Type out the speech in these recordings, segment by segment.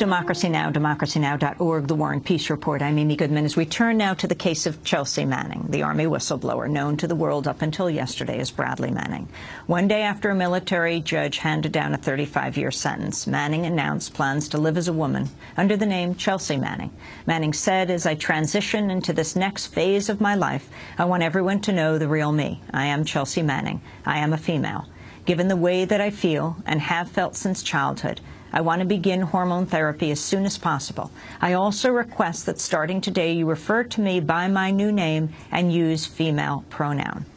Democracy Now!, democracynow.org, The War and Peace Report. I'm Amy Goodman. As we turn now to the case of Chelsea Manning, the Army whistleblower known to the world up until yesterday as Bradley Manning. One day after a military judge handed down a 35-year sentence, Manning announced plans to live as a woman under the name Chelsea Manning. Manning said, "As I transition into this next phase of my life, I want everyone to know the real me. I am Chelsea Manning. I am a female. Given the way that I feel and have felt since childhood, I want to begin hormone therapy as soon as possible. I also request that starting today you refer to me by my new name and use female pronoun."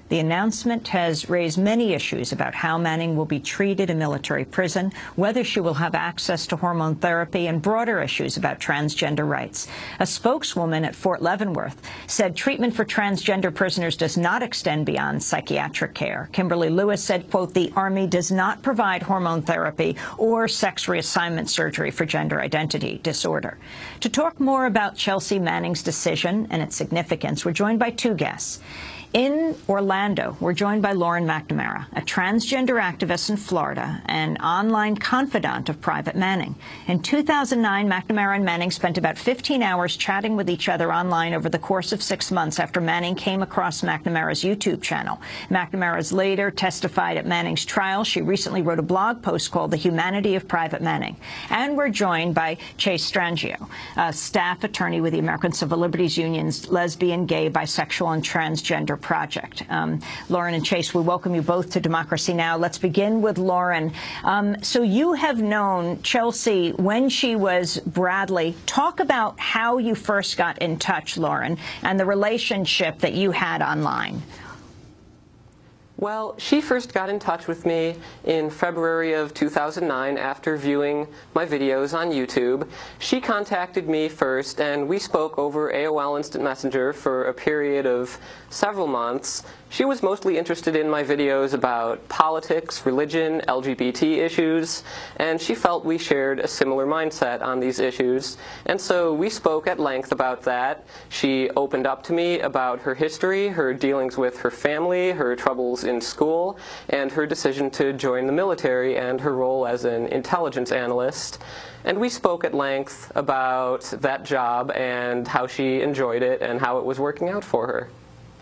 The announcement has raised many issues about how Manning will be treated in military prison, whether she will have access to hormone therapy, and broader issues about transgender rights. A spokeswoman at Fort Leavenworth said treatment for transgender prisoners does not extend beyond psychiatric care. Kimberly Lewis said, quote, "The Army does not provide hormone therapy or sex reassignment surgery for gender identity disorder." To talk more about Chelsea Manning's decision and its significance, we're joined by two guests. In Orlando, we're joined by Lauren McNamara, a transgender activist in Florida and online confidant of Private Manning. In 2009, McNamara and Manning spent about 15 hours chatting with each other online over the course of 6 months after Manning came across McNamara's YouTube channel. McNamara's later testified at Manning's trial. She recently wrote a blog post called The Humanity of Private Manning. And we're joined by Chase Strangio, a staff attorney with the American Civil Liberties Union's Lesbian, Gay, Bisexual, and Transgender Project. Lauren and Chase, we welcome you both to Democracy Now! Let's begin with Lauren. So you have known Chelsea when she was Bradley. Talk about how you first got in touch, Lauren, and the relationship that you had online. Well, she first got in touch with me in February of 2009 after viewing my videos on YouTube. She contacted me first, and we spoke over AOL Instant Messenger for a period of several months. She was mostly interested in my videos about politics, religion, LGBT issues, and she felt we shared a similar mindset on these issues. And so we spoke at length about that. She opened up to me about her history, her dealings with her family, her troubles in school, and her decision to join the military and her role as an intelligence analyst. And we spoke at length about that job and how she enjoyed it and how it was working out for her.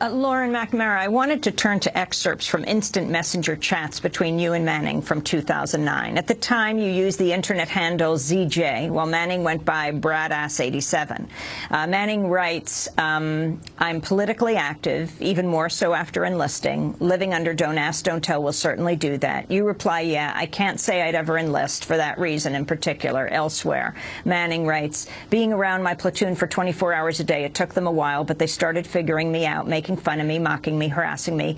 Lauren McNamara, I wanted to turn to excerpts from instant messenger chats between you and Manning from 2009. At the time, you used the internet handle ZJ, while Manning went by Bradass87. Manning writes, "I'm politically active, even more so after enlisting. Living under Don't Ask, Don't Tell will certainly do that." You reply, "Yeah, I can't say I'd ever enlist for that reason in particular elsewhere." Manning writes, "Being around my platoon for 24 hours a day, it took them a while, but they started figuring me out, making fun of me, mocking me, harassing me,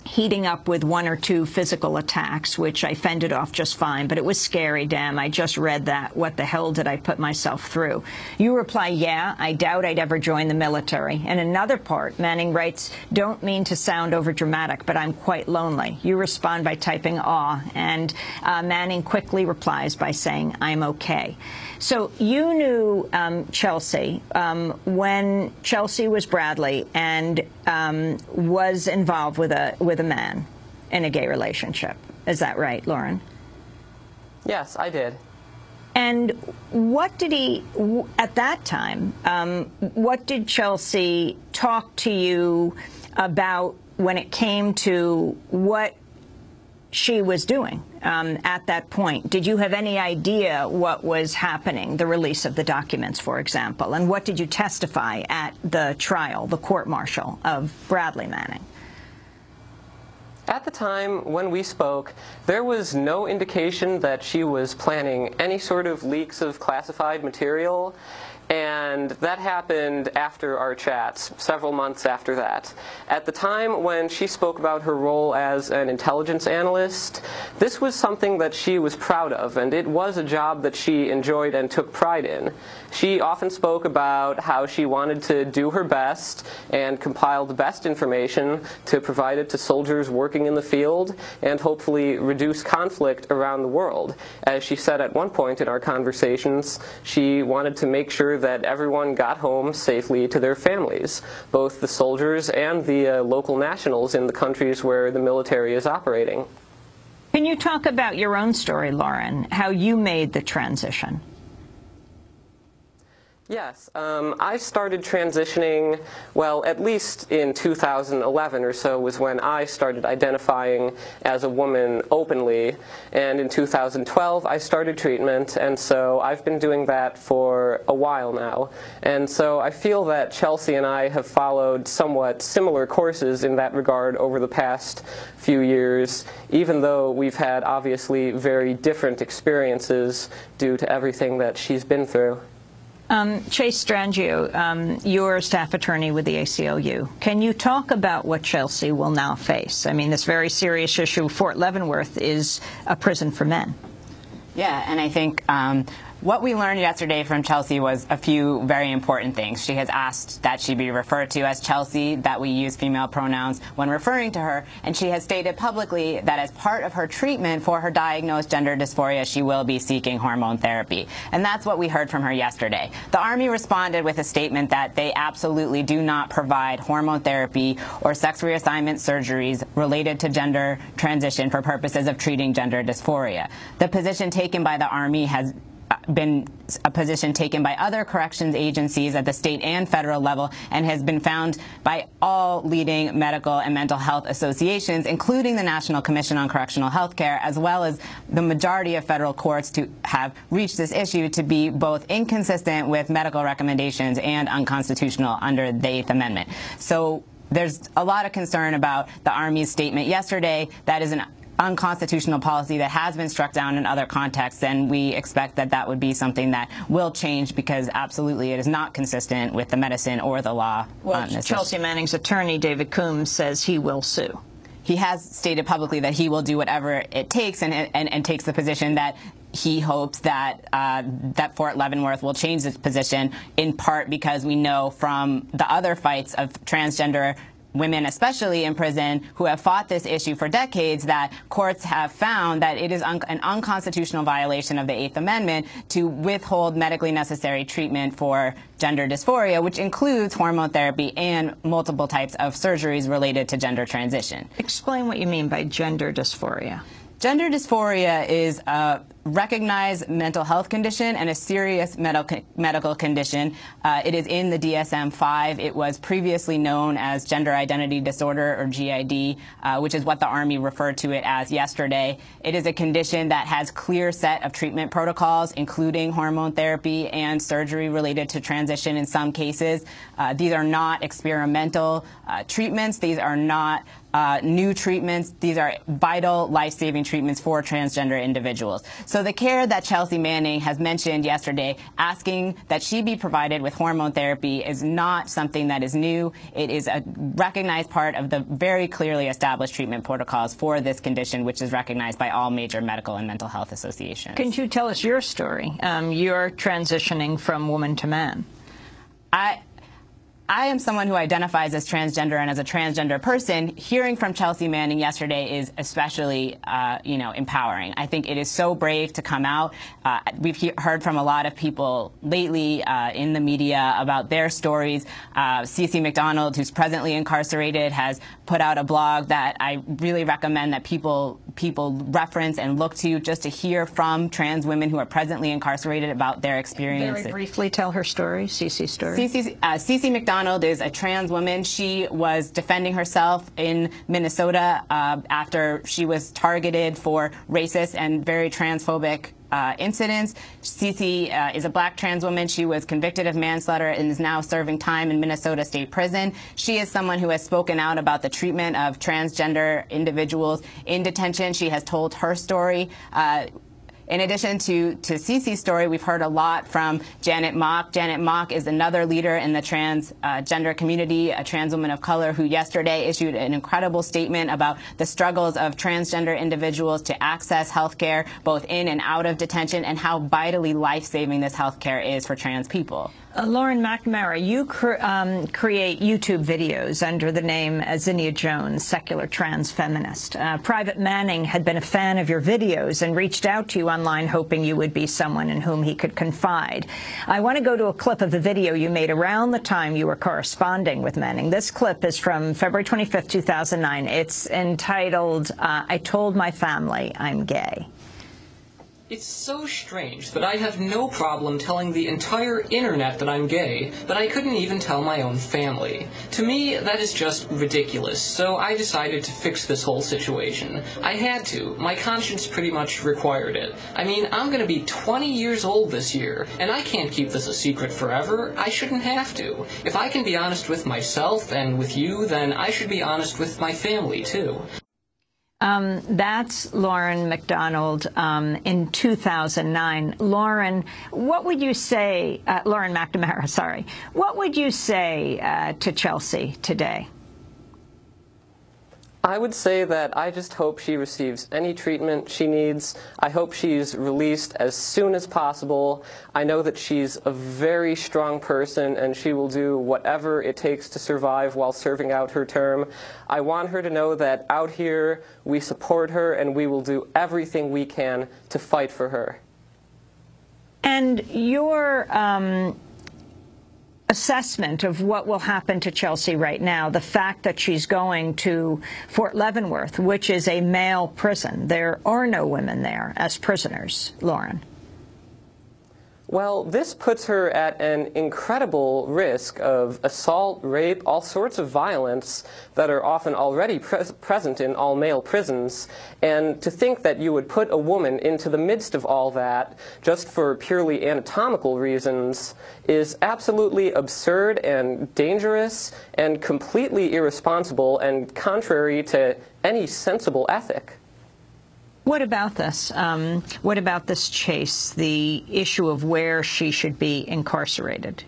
heating up with 1 or 2 physical attacks, which I fended off just fine, but it was scary, damn. I just read that. What the hell did I put myself through?" You reply, "Yeah, I doubt I'd ever join the military." In another part, Manning writes, "Don't mean to sound overdramatic, but I'm quite lonely." You respond by typing aw, and Manning quickly replies by saying, "I'm okay." So you knew Chelsea when Chelsea was Bradley and was involved with a man in a gay relationship. Is that right, Lauren? Yes, I did. And what did he, at that time, what did Chelsea talk to you about when it came to what she was doing at that point? Did you have any idea what was happening, the release of the documents, for example? And what did you testify at the trial, the court-martial of Bradley Manning? At the time when we spoke, there was no indication that she was planning any sort of leaks of classified material, and that happened after our chats, several months after that. At the time when she spoke about her role as an intelligence analyst, this was something that she was proud of, and it was a job that she enjoyed and took pride in. She often spoke about how she wanted to do her best and compile the best information to provide it to soldiers working in the field and hopefully reduce conflict around the world. As she said at one point in our conversations, she wanted to make sure that everyone got home safely to their families, both the soldiers and the local nationals in the countries where the military is operating. Can you talk about your own story, Lauren, how you made the transition? Yes, I started transitioning, well, at least in 2011 or so was when I started identifying as a woman openly, and in 2012 I started treatment, and so I've been doing that for a while now. And so I feel that Chelsea and I have followed somewhat similar courses in that regard over the past few years, even though we've had obviously very different experiences due to everything that she's been through. Chase Strangio, you're a staff attorney with the ACLU. Can you talk about what Chelsea will now face? I mean, this very serious issue, Fort Leavenworth is a prison for men. Yeah, and I think what we learned yesterday from Chelsea was a few very important things. She has asked that she be referred to as Chelsea, that we use female pronouns when referring to her, and she has stated publicly that as part of her treatment for her diagnosed gender dysphoria, she will be seeking hormone therapy. And that's what we heard from her yesterday. The Army responded with a statement that they absolutely do not provide hormone therapy or sex reassignment surgeries related to gender transition for purposes of treating gender dysphoria. The position taken by the Army has been a position taken by other corrections agencies at the state and federal level, and has been found by all leading medical and mental health associations, including the National Commission on Correctional Health Care, as well as the majority of federal courts, to have reached this issue to be both inconsistent with medical recommendations and unconstitutional under the 8th Amendment. So there's a lot of concern about the Army's statement yesterday. That is an unconstitutional policy that has been struck down in other contexts, and we expect that that would be something that will change, because absolutely it is not consistent with the medicine or the law. Well, Chelsea Manning's attorney, David Coombs, says he will sue. He has stated publicly that he will do whatever it takes, and takes the position that he hopes that that Fort Leavenworth will change its position, in part because we know from the other fights of transgender women, especially in prison, who have fought this issue for decades, that courts have found that it is an unconstitutional violation of the 8th Amendment to withhold medically necessary treatment for gender dysphoria, which includes hormone therapy and multiple types of surgeries related to gender transition. Explain what you mean by gender dysphoria. Gender dysphoria is a recognized mental health condition and a serious medical condition. It is in the DSM-5. It was previously known as gender identity disorder, or GID, which is what the Army referred to it as yesterday. It is a condition that has clear set of treatment protocols, including hormone therapy and surgery related to transition in some cases. These are not experimental treatments. These are not new treatments. These are vital, life-saving treatments for transgender individuals. So the care that Chelsea Manning has mentioned yesterday, asking that she be provided with hormone therapy, is not something that is new. It is a recognized part of the very clearly established treatment protocols for this condition, which is recognized by all major medical and mental health associations. Can you tell us your story? You're transitioning from woman to man. I am someone who identifies as transgender and as a transgender person. Hearing from Chelsea Manning yesterday is especially, empowering. I think it is so brave to come out. We've heard from a lot of people lately in the media about their stories. CeCe McDonald, who's presently incarcerated, has put out a blog that I really recommend that people reference and look to, just to hear from trans women who are presently incarcerated about their experience. Very briefly tell her story, CeCe's story. CeCe McDonald is a trans woman. She was defending herself in Minnesota after she was targeted for racist and very transphobic incidents. CeCe is a black trans woman. She was convicted of manslaughter and is now serving time in Minnesota State Prison. She is someone who has spoken out about the treatment of transgender individuals in detention. She has told her story. In addition to CeCe's story, we've heard a lot from Janet Mock. Janet Mock is another leader in the transgender community, a trans woman of color, who yesterday issued an incredible statement about the struggles of transgender individuals to access health care, both in and out of detention, and how vitally life-saving this health care is for trans people. Lauren McNamara, you create YouTube videos under the name Zinnia Jones, secular trans feminist. Private Manning had been a fan of your videos and reached out to you online hoping you would be someone in whom he could confide. I want to go to a clip of the video you made around the time you were corresponding with Manning. This clip is from February 25th, 2009. It's entitled, I Told My Family I'm Gay. It's so strange that I have no problem telling the entire internet that I'm gay, but I couldn't even tell my own family. To me, that is just ridiculous, so I decided to fix this whole situation. I had to. My conscience pretty much required it. I mean, I'm gonna be 20 years old this year, and I can't keep this a secret forever. I shouldn't have to. If I can be honest with myself and with you, then I should be honest with my family, too. That's Lauren McDonald in 2009. Lauren, what would you say, Lauren McNamara, sorry, what would you say to Chelsea today? I would say that I just hope she receives any treatment she needs. I hope she's released as soon as possible. I know that she's a very strong person and she will do whatever it takes to survive while serving out her term. I want her to know that out here we support her and we will do everything we can to fight for her. And your assessment of what will happen to Chelsea right now, the fact that she's going to Fort Leavenworth, which is a male prison. There are no women there as prisoners, Lauren. Well, this puts her at an incredible risk of assault, rape, all sorts of violence that are often already present in all-male prisons. And to think that you would put a woman into the midst of all that just for purely anatomical reasons is absolutely absurd and dangerous and completely irresponsible and contrary to any sensible ethic. What about this? What about this, Chase, the issue of where she should be incarcerated?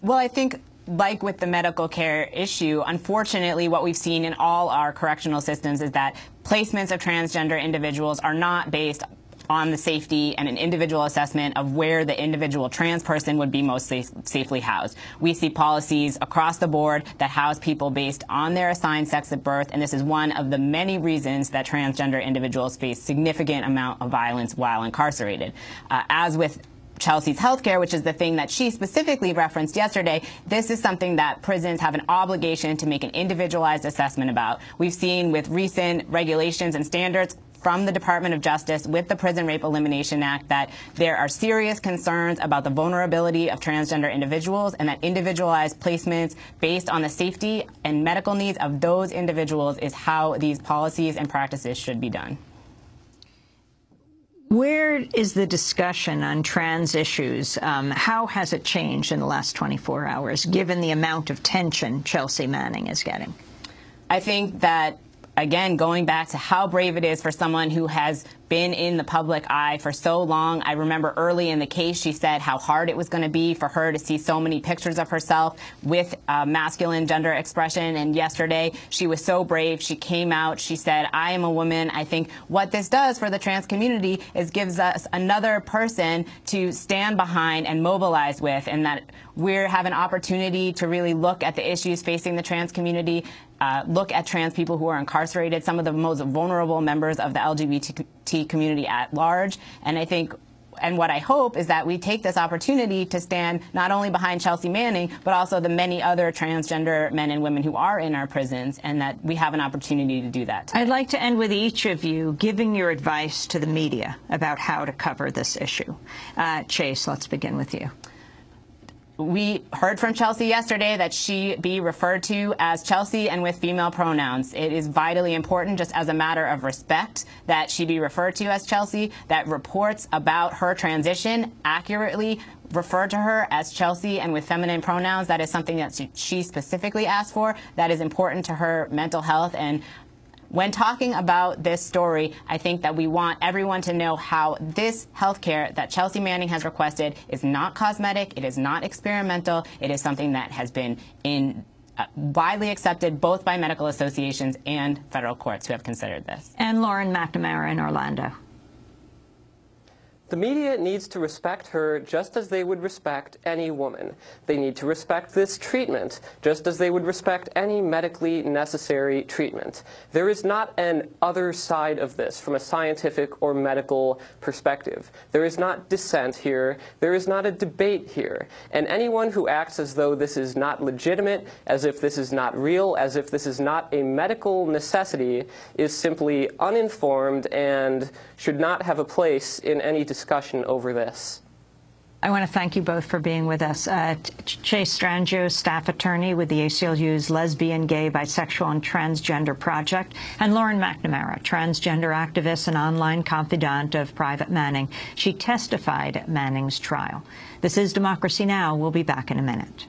Well, I think, like with the medical care issue, unfortunately, what we've seen in all our correctional systems is that placements of transgender individuals are not based on the safety and an individual assessment of where the individual trans person would be most safely housed. We see policies across the board that house people based on their assigned sex at birth, and this is one of the many reasons that transgender individuals face significant amount of violence while incarcerated. As with Chelsea's healthcare, which is the thing that she specifically referenced yesterday, this is something that prisons have an obligation to make an individualized assessment about. We've seen with recent regulations and standards from the Department of Justice with the Prison Rape Elimination Act that there are serious concerns about the vulnerability of transgender individuals and that individualized placements based on the safety and medical needs of those individuals is how these policies and practices should be done. Where is the discussion on trans issues? How has it changed in the last 24 hours, given the amount of tension Chelsea Manning is getting? I think that, again, going back to how brave it is for someone who has been in the public eye for so long. I remember early in the case she said how hard it was going to be for her to see so many pictures of herself with masculine gender expression. And yesterday she was so brave. She came out. She said, I am a woman. I think what this does for the trans community is gives us another person to stand behind and mobilize with, and that we have an opportunity to really look at the issues facing the trans community, look at trans people who are incarcerated, some of the most vulnerable members of the LGBT community at large. And I think, and what I hope is that we take this opportunity to stand not only behind Chelsea Manning, but also the many other transgender men and women who are in our prisons, and that we have an opportunity to do that today. I'd like to end with each of you giving your advice to the media about how to cover this issue. Chase, let's begin with you. We heard from Chelsea yesterday that she be referred to as Chelsea and with female pronouns. It is vitally important, just as a matter of respect, that she be referred to as Chelsea, that reports about her transition accurately refer to her as Chelsea and with feminine pronouns. That is something that she specifically asked for. That is important to her mental health. And when talking about this story, I think that we want everyone to know how this health care that Chelsea Manning has requested is not cosmetic, it is not experimental, it is something that has been widely accepted both by medical associations and federal courts who have considered this. And Lauren McNamara in Orlando. The media needs to respect her just as they would respect any woman. They need to respect this treatment just as they would respect any medically necessary treatment. There is not an other side of this from a scientific or medical perspective. There is not dissent here. There is not a debate here. And anyone who acts as though this is not legitimate, as if this is not real, as if this is not a medical necessity, is simply uninformed and should not have a place in any discussion over this. I want to thank you both for being with us. Chase Strangio, staff attorney with the ACLU's Lesbian, Gay, Bisexual, and Transgender Project, and Lauren McNamara, transgender activist and online confidant of Private Manning. She testified at Manning's trial. This is Democracy Now! We'll be back in a minute.